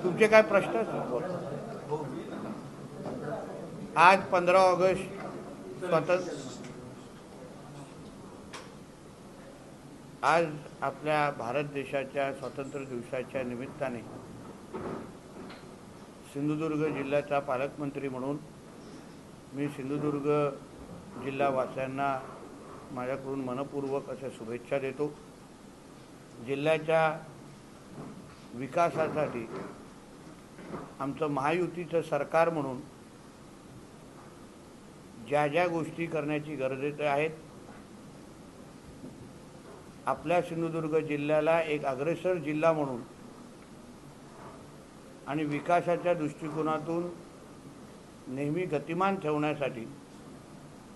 तुमचे काय प्रश्न आज 15 ऑगस्ट आज आपल्या भारत देशाच्या स्वातंत्र्य दिवसाच्या निमित्ताने सिंधुदुर्ग जिल्ह्याचा पालकमंत्री म्हणून मी सिंधुदुर्ग जिल्हावासियांना माझ्याकडून मनपूर्वक अशा शुभेच्छा देतो। जिल्ह्याच्या विकासासाठी आमचं महायुतीचं सरकार म्हणून ज्या ज्या गोष्टी करण्याची गरज आहेत, आपल्या सिंधुदुर्ग जिल्ह्याला एक अग्रेसर जिल्हा म्हणून आणि विकासाच्या दृष्टिकोनातून नेहमी गतिमान ठेवण्यासाठी,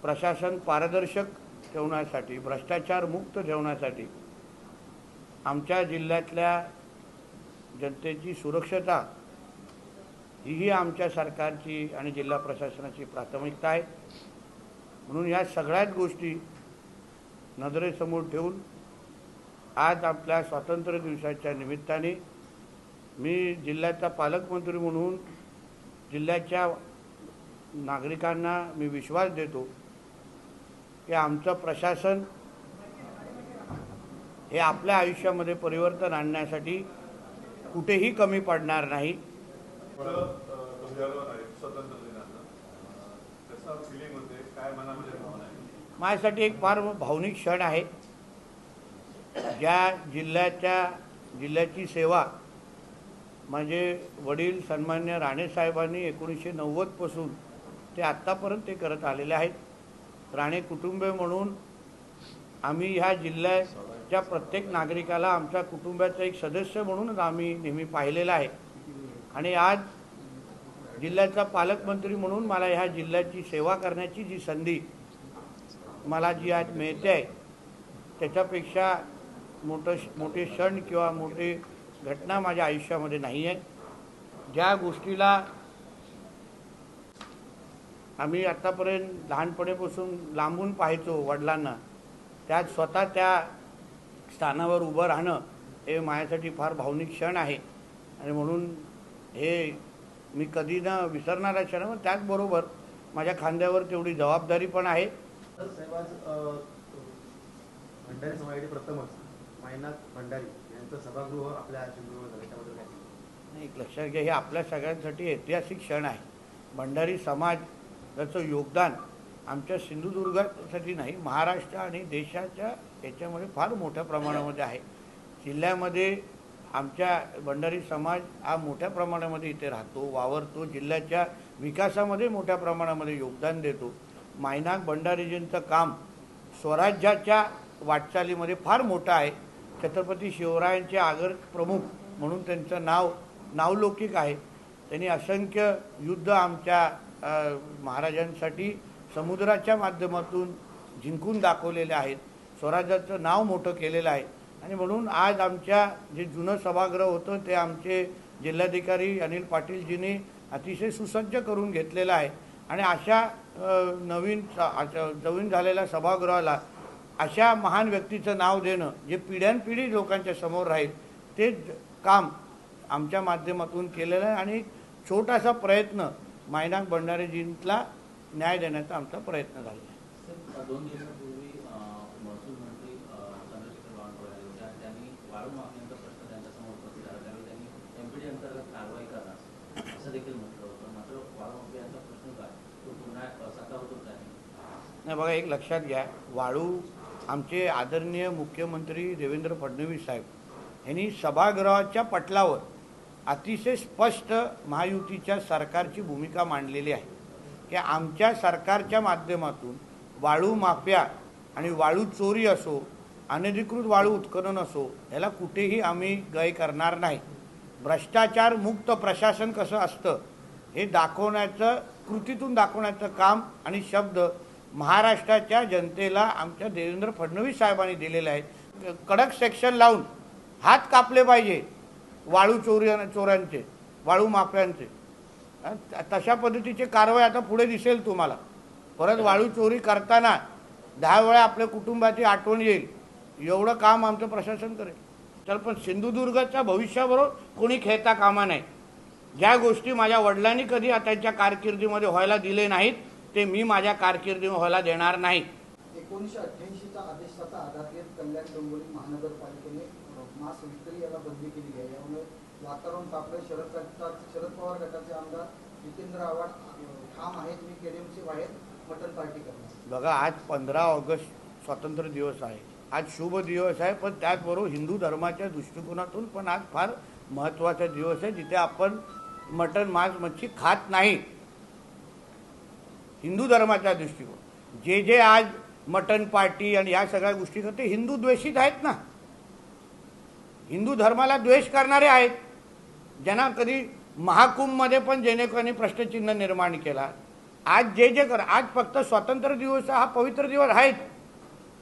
प्रशासन पारदर्शक ठेवण्यासाठी, भ्रष्टाचार मुक्त ठेवण्यासाठी आमच्या जिल्ह्यातल्या जनतेची सुरक्षता ही आमच्या सरकारची आणि जिल्हा प्रशासनाची प्राथमिकता आहे। म्हणून या सगळ्याच गोष्टी नजरेसमोर ठेवून आज आपल्या स्वातंत्र्य दिवसाच्या निमित्ताने मी जिल्ह्याचा पालकमंत्री म्हणून जिल्ह्याच्या नागरिकांना मी विश्वास देतो की आमचं प्रशासन हे आपल्या आयुष्यामध्ये परिवर्तन आणण्यासाठी कुठेही कमी पडणार नाही। माझ्यासाठी एक फार भावनिक क्षण आहे। ज्या जिल्ह्याची सेवा म्हणजे वडील सन्मान्य राणे साहेबांनी 1990 पासून ते आत्तापर्यंत ते करत आलेले आहेत। राणे कुटुंबीय म्हणून आम्ही ह्या जिल्ह्याच्या प्रत्येक नागरिकाला आमच्या कुटुंबाचा एक सदस्य म्हणूनच आम्ही नेहमी पाहिलेला आहे। आणि आज जिल्ह्याचा पालकमंत्री म्हणून मला ह्या जिल्ह्याची सेवा करण्याची जी संधी मला जी आज मिळते आहे, त्याच्यापेक्षा मोठे क्षण किंवा मोठी घटना माझ्या आयुष्यामध्ये नाही आहे। ज्या गोष्टीला आम्ही आतापर्यंत लहानपणीपासून लांबून पाहायचो वडिलांना, त्यात स्वतः त्या स्थानावर उभं राहणं हे माझ्यासाठी फार भावनिक क्षण आहे। आणि म्हणून हे मी कधी न विसरणारा क्षण आहे। त्याचबरोबर माझ्या खांद्यावर तेवढी जबाबदारी पण आहे। भंडारी समाजाचे प्रथमच मायनाक भंडारी यांचं सभागृह आपल्या सिंधुदुर्ग झाल्याच्याबद्दल काय नाही, एक लक्षात घ्या, हे आपल्या सगळ्यांसाठी ऐतिहासिक क्षण आहे। भंडारी समाजाचं योगदान आमच्या सिंधुदुर्गासाठी नाही, महाराष्ट्र आणि देशाच्या याच्यामध्ये फार मोठ्या प्रमाणामध्ये आहे। जिल्ह्यामध्ये आमच्या भंडारी समाज हा मोठ्या प्रमाणामध्ये इथे राहतो, वावरतो, जिल्ह्याच्या विकासामध्ये मोठ्या प्रमाणामध्ये योगदान देतो। मायनाक भंडारीजींचं काम स्वराज्याच्या वाटचालीमध्ये फार मोठं आहे। छत्रपती शिवरायांचे आगर प्रमुख म्हणून त्यांचं नावलौकिक आहे। त्यांनी असंख्य युद्ध आमच्या महाराजांसाठी समुद्राच्या माध्यमातून जिंकून दाखवलेले आहेत, स्वराज्याचं नाव मोठं केलेलं आहे। आणि म्हणून आज आमच्या जे जुनं सभागृह होतं ते आमचे जिल्हाधिकारी अनिल पाटीलजींनी अतिशय सुसज्ज करून घेतलेलं आहे। आणि अशा नवीन झालेल्या सभागृहाला अशा महान व्यक्तीचं नाव देणं जे पिढ्यानपिढी लोकांच्या समोर राहील, ते काम आमच्या माध्यमातून केलेलं आहे। आणि छोटासा प्रयत्न मायनाक भंडारीजींना न्याय देण्याचा आमचा प्रयत्न झाला आहे। 2 दिवसांपूर्वी महसूल मंत्री चंद्रशेखर बावनकुळे त्यांनी वाळू माफियांचा प्रश्न त्यांच्यासमोर उपस्थित झाला, त्यावेळी त्यांनी एमपीडी अंतर्गत कारवाई करणार असं देखील म्हटलं होतं। मात्र वाळू माफियांचा प्रश्न काय तो पुन्हा साकारतो काय? नाही बघा, एक लक्षात घ्या, वाळू आमचे आदरणीय मुख्यमंत्री देवेंद्र फडणवीस साहेब यांनी सभागृहाच्या पटलावर अतिशय स्पष्ट महायुतीच्या सरकारची भूमिका मांडलेली आहे की आमच्या सरकारच्या माध्यमातून वाळू माफिया आणि वाळू चोरी असो, अनधिकृत वाळू उत्खनन असो, याला कुठेही आम्ही गय करणार नाही। भ्रष्टाचार मुक्त प्रशासन कसं असतं हे दाखवण्याचं, कृतीतून दाखवण्याचं काम आणि शब्द महाराष्ट्राच्या जनतेला आमच्या देवेंद्र फडणवीस साहेबांनी दिलेले आहे। कडक सेक्शन लावून हात कापले पाहिजे वाळू चोरांचे, वाळू माफियांचे। तशा पद्धतीची कारवाई आता पुढे दिसेल तुम्हाला। परत वाळू चोरी करताना 10 वेळा आपल्या कुटुंबाची आठवण येईल एवढं काम आमचं प्रशासन करेल। तर पण सिंधुदुर्गाच्या भविष्याबरोबर कोणी खेळता कामा नाही। ज्या गोष्टी माझ्या वडिलांनी कधी त्यांच्या कारकिर्दीमध्ये व्हायला दिले नाहीत ते मी माझ्या कारकिर्दीमध्ये व्हायला देणार नाही. 1988चा आदेशाचा आधार घेत कल्याण डोंबिवली महानगरपालिकेने मांस विक्री याला बंदी केली आहे. यामुळे वातावरण तापलं. शरद पवार गटाचे आमदार जितेंद्र आव्हाड ठाम आहेत, मी केडीएमसी बाहेर मटन पार्टी करणार. बघा, आज 15 ऑगस्ट स्वातंत्र्य दिवस आहे. आज शुभ दिवस आहे, पण त्याचबरोबर हिंदू धर्माच्या दृष्टिकोनातून पण आज फार महत्त्वाचा दिवस आहे, जिथे आपण मटन मांस मच्छी खात नाही. हिंदू धर्माच्या दृष्टिकोन जे आज मटन पार्टी आणि या सगळ्या गोष्टी करते हिंदू द्वेषित आहेत ना. हिंदू धर्माला द्वेष करणारे आहेत. ज्यांना कधी महाकुंभमध्ये पण जेणेकरून प्रश्नचिन्ह निर्माण केला. आज जे कर, आज फक्त स्वातंत्र्य दिवस हा पवित्र दिवस आहेच,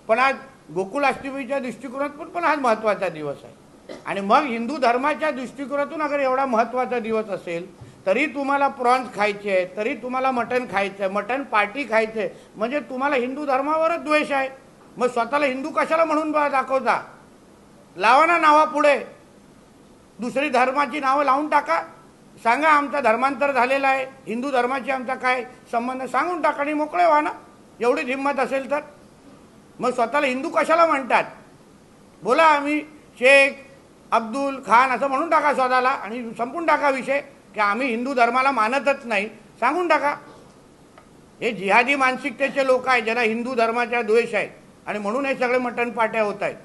पण आज गोकुलाष्टमीच्या दृष्टिकोनातून पण आज महत्त्वाचा दिवस आहे. आणि मग हिंदू धर्माच्या दृष्टिकोनातून अगर एवढा महत्त्वाचा दिवस असेल तरी तुम्हाला प्रॉन्स खायचे आहे, तरी तुम्हाला मटण खायचं आहे, मटण पार्टी खायचं आहे, म्हणजे तुम्हाला हिंदू धर्मावरच द्वेष आहे. मग स्वतःला हिंदू कशाला म्हणून दाखवता? लावा ना नावापुढे दुसरी धर्माची नावं लावून टाका. सांगा आमचा धर्मांतर झालेला आहे, हिंदू धर्माची आमचा काय संबंध सांगून टाका आणि मोकळे व्हा ना. एवढीच हिंमत असेल तर मग स्वतःला हिंदू कशाला म्हणतात? बोला आम्ही शेख अब्दुल खान असं म्हणून टाका स्वतःला आणि संपून टाका विषय की आम्ही हिंदू धर्माला मानतच नाही, सांगून टाका. हे जिहादी मानसिकतेचे लोक आहेत ज्यांना हिंदू धर्माचा द्वेष आहे आणि म्हणून हे सगळे मटण पाट्या होत आहेत.